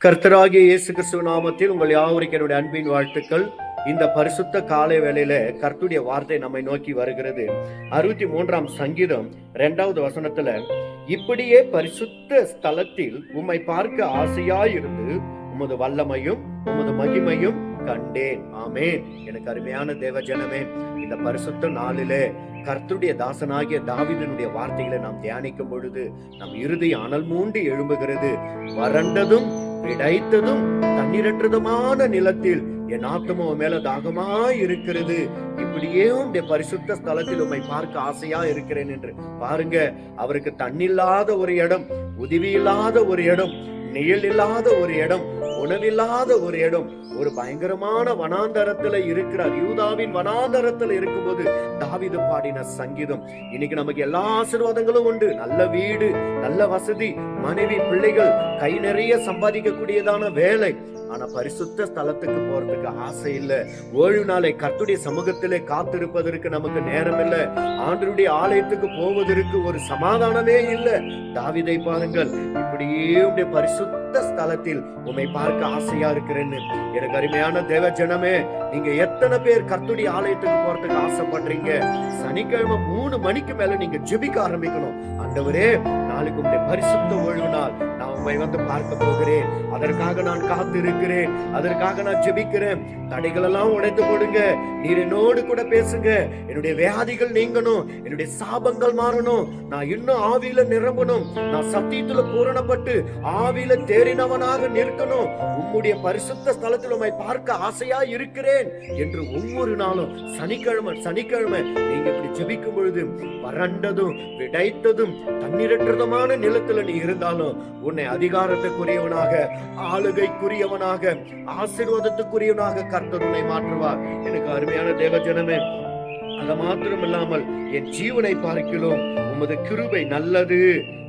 கர்த்தராகிய இயேசு கிறிஸ்துவ நாமத்தில் உங்கள் யாவருக்கு என்னுடைய அன்பின் வாழ்த்துக்கள். இந்த பரிசுத்த காலை வேளையில கர்த்தருடைய வார்த்தை நம்மை நோக்கி வருகிறது. 63ஆம் சங்கீதம் 2வது வசனத்துல, இப்படியே பரிசுத்த ஸ்தலத்தில் உம்மை பார்க்க ஆசையாயிருந்து உமது வல்லமையும் உமது மகிமையும் கண்டேன். ஆமென். எனக்கு அருமையான தேவ ஜனமே, இந்த பரிசுத்த நாளிலே கர்த்தருடைய தாசனாகிய தாவீதினுடைய வார்த்தைகளை நாம் தியானிக்கும் பொழுது நம் இருதயம் அனல் மூண்டி எழும்புகிறது. வறண்டதும் விடைத்ததும் தண்ணீரற்றதுமான நிலத்தில் என் ஆத்துமா மேல தாகமாய் இருக்கிறது. இப்படியே உடைய பரிசுத்த ஸ்தலத்தில் உம்மை பார்க்க ஆசையா இருக்கிறேன் என்று பாருங்க. அவருக்கு தண்ணில்லாத ஒரு இடம், உதவி இல்லாத ஒரு இடம், நிழல் இல்லாத ஒரு இடம், உணவில்லாத ஒரு இடம், ஒரு பயங்கரமான வனாந்தரத்துல இருக்கிறார். யூதாவின் வனாந்தரத்துல இருக்கும்போது தாவீது பாடின சங்கீதம். இன்னைக்கு நமக்கு எல்லா ஆசீர்வாதங்களும் உண்டு. நல்ல வீடு, நல்ல வசதி, மனைவி, பிள்ளைகள், கை நிறைய சம்பாதிக்க கூடியதான வேலை. ஆனா பரிசுத்த ஸ்தலத்துக்கு போறதுக்கு ஆசை இல்ல. ஓய்வு நாளை கர்த்தருடைய சமூகத்திலே காத்திருப்பதற்கு நமக்கு நேரம் இல்ல. ஆண்டவருடைய ஆலயத்துக்கு போவதற்கு ஒரு சமாதானமே இல்ல. தாவீதை பாருங்கள், இப்படியே பரிசுத்த ஸ்தலத்தில் உம்மை பார்க்க ஆசையா இருக்கிறேன்னு. எனக்கு அருமையான தேவ ஜனமே, நீங்க எத்தனை பேர் கர்த்தருடைய ஆலயத்துக்கு போறதுக்கு ஆசைப்படுறீங்க? சனிக்கிழமை 3 மணிக்கு மேல நீங்க ஜெபிக்க ஆரம்பிக்கணும். ஆண்டவரே, நாளைக்கு உங்களுடைய பரிசுத்த ஓய்வு நாள், நான் உம்மை வந்து பார்க்க போகிறேன். அதற்காக நான் காத்து இருக்கிறேன். அதற்காக நான் ஜெபிக்கிறேன். தடைகள் எல்லாம் உடைத்து போடுங்க. நீர் என்னோடு கூட பேசுங்க. என்னுடைய வியாதிகள் நீங்கணும். என்னுடைய சாபங்கள் மாறணும். நான் இன்னும் ஆவியில நிரம்பணும். நான் சத்தியத்துல பூரணப்பட்டு ஆவியில தேறினவனாக நிற்கணும். உம்முடைய பரிசுத்த ஸ்தலத்தில் உம்மை பார்க்க ஆசையா இருக்கிறேன் என்று ஒவ்வொரு நாளும் சனிக்கிழமை நீங்க இப்படி ஜெபிக்கும் பொழுது, வறண்டதும் விடைத்ததும் தண்ணீரற்றதுமான நிலத்துல நீ இருந்தாலும் உன்னை அதிகாரத்துக்குரியவனாக, ஆளுகைக்குரியவனாக, ஆசீர்வாதத்துக்குரியவனாக கர்த்தர் உன்னை மாற்றுவார். எனக்கு அருமையான தேவ ஜனமே, அது மாத்திரம் இல்லாமல் என் ஜீவனை பார்க்கிறோம் உமது கிருபை நல்லது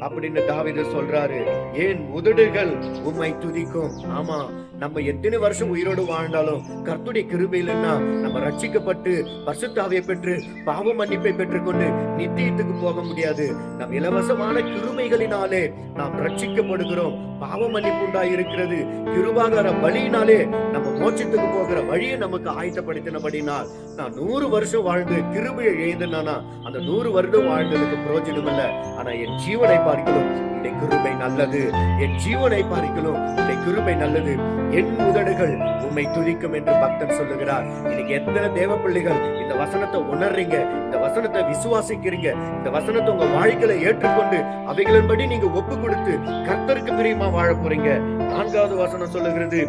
அப்படின்னு தாவீது சொல்றாரு. ஏன் உதடுகள் உம்மை துதிக்கும். ஆமா, நம்ம எத்தனை வருஷம் உயிரோடு வாழ்ந்தாலும் கர்த்தருடைய கிருபை இல்லைன்னா நம்ம ரட்சிக்கப்பட்டு பரிசுத்தாவியை பெற்று பாவ மன்னிப்பை பெற்றுக்கொண்டு நித்தியத்துக்கு போக முடியாது. நம் இலவசமான கிருபைகளினாலே நாம் ரட்சிக்கப்படுகிறோம். பாவ மன்னிப்பு உண்டாயிருக்கிறது. கிருபாகார பலியினாலே நம்ம மோட்சத்துக்கு போகிற வழியை நமக்கு ஆயத்தப்படுத்தினபடினால் நான் 100 வருஷம் வாழ்ந்து கிருபையை எழுதினானா அந்த 100 வருடம் வாழ்ந்ததுக்கு பிரயோஜனம் இல்ல. ஆனா என் ஜீவனை பார்க்கிறோம், உன்னுடைய கிருபை நல்லது. என் ஜீவனை பார்க்கிறோம், உன்னுடைய கிருபை நல்லது. என் உதடுகள் உம்மை துதிக்கும் என்று பக்தன் சொல்லுகிறார். இன்னைக்கு எத்தனை தேவ பிள்ளைகள் இந்த வசனத்தை உணர்றீங்க, இந்த வசனத்தை விசுவாசிக்கிறீங்க, இந்த வசனத்தை உங்க வாழ்க்கையில ஏற்றுக்கொண்டு அவைகளின்படி நீங்க ஒப்பு கொடுத்து கர்த்தருக்கு பிரியமா வாழ போறீங்க. 4வது வசனம் சொல்லுகிறது,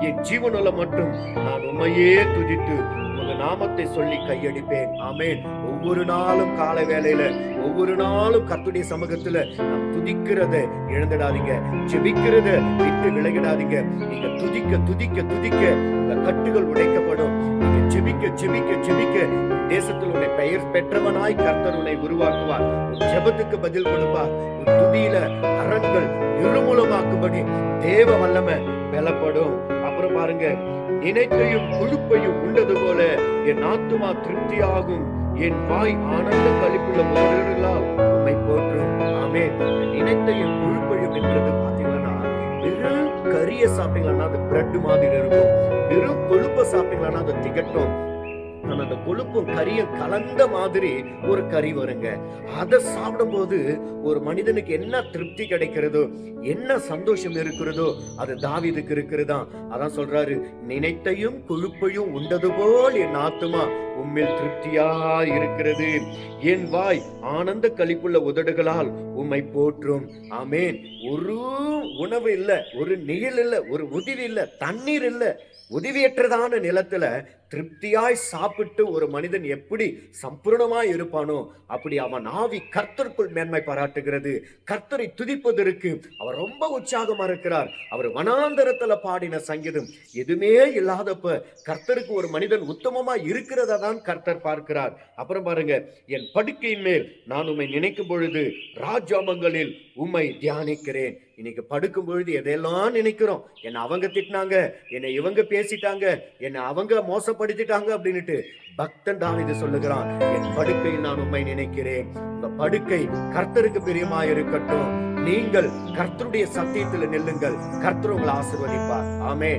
என் ஜீவனுள்ள மட்டும் நான் உம்மையே துதித்து உங்க நாமத்தை சொல்லி கையடிப்பேன். ஆமென். ஒவ்வொரு நாளும் காலை வேளையில, ஒவ்வொரு நாளும் கர்த்தருடைய சமூகத்துல நாம் துதிக்கிறத இழந்துடாதீங்க. ஜெபிக்கிறத விட்டு விலகிடாதீங்க. நீங்க துதிக்க துதிக்க துதிக்க உங்க கட்டுகள் உடைக்கப்படும். நீங்க ஜெபிக்க ஜெபிக்க ஜெபிக்க தேசத்தில் உன்னை பெயர் பெற்றவனாய் கர்த்தர் உன்னை உருவாக்குவார். உன் ஜெபத்துக்கு பதில் கொடுப்பார். உன் துதியில அரண்கள் நிர்மூலமாக்கும்படி தேவ வல்லமை பலப்படும். அப்புறம் பாருங்க, நினைத்தையும் கொழுப்பையும் உண்டது போல என் ஆத்துமா திருப்தியாகும். என் வாய் ஆனந்த களிப்புள்ள உதடுகளால் உம்மை போற்றும். ஆமென். நினைத்தையும் கொழுப்பையும் என்றது பாத்தீங்கன்னா, வெறும் கறிய சாப்பிட்டீங்கன்னா அது பிரெட் மாதிரி இருக்கும். வெறும் கொழுப்பை சாப்பிட்டீங்கன்னா அது திகட்டும். அந்த கொழுப்பும் கறியும் கலந்த மாதிரி ஒரு கறி வருங்க. அதை சாப்பிடும் போது ஒரு மனிதனுக்கு என்ன திருப்தி கிடைக்கிறதோ, என்ன சந்தோஷம் இருக்கிறதோ அது தாவீதுக்கு இருக்கிறதா. அதான் சொல்றாரு, நினைத்தையும் கொழுப்பையும் உண்டது போல் என் ஆத்துமா உம்மில் திருப்தியா இருக்கிறது. என் வாய் ஆனந்த களிப்புள்ள உதடுகளால் உம்மை போற்றும். ஆமேன். ஒரு உணவு இல்ல, ஒரு நிழல் இல்ல, ஒரு உதவி இல்ல, தண்ணீர் இல்ல, உதவியற்றதான நிலத்துல திருப்தியாய் சாப்பிட்டு ஒரு மனிதன் எப்படி சம்பூர்ணமாய் இருப்பானோ அப்படி அவன் ஆவி கர்த்தருக்குள் மேன்மை பாராட்டுகிறது. கர்த்தரை துதிப்பதற்கு அவர் ரொம்ப உற்சாகமா இருக்கிறார். அவர் வனாந்தரத்துல பாடின சங்கீதம் எதுவுமே இல்லாதப்ப கர்த்தருக்கு ஒரு மனிதன் உத்தமமா இருக்கிறதா தான் கர்த்தர் பார்க்கிறார். அப்புறம் பாருங்க, என் படுக்கையின் மேல் நான் உம்மை நினைக்கும் பொழுது ராஜாமங்களில் உம்மை தியானிக்கிறேன். இன்னைக்கு படுக்கும் பொழுது எதையெல்லாம் நினைக்கிறோம். என்னை அவங்க திட்டினாங்க, என்னை இவங்க பேசிட்டாங்க, என்னை அவங்க மோசப்படுத்திட்டாங்க அப்படின்னுட்டு பக்தன் தாவீது சொல்லுகிறான், என் படுக்கையில் நான் உம்மை நினைக்கிறேன். உங்க படுக்கை கர்த்தருக்கு பிரியமா இருக்கட்டும். நீங்கள் கர்த்தருடைய சத்தியத்தில் நில்லுங்கள். கர்த்தர் உங்களை ஆசீர்வதிப்பார். ஆமென்.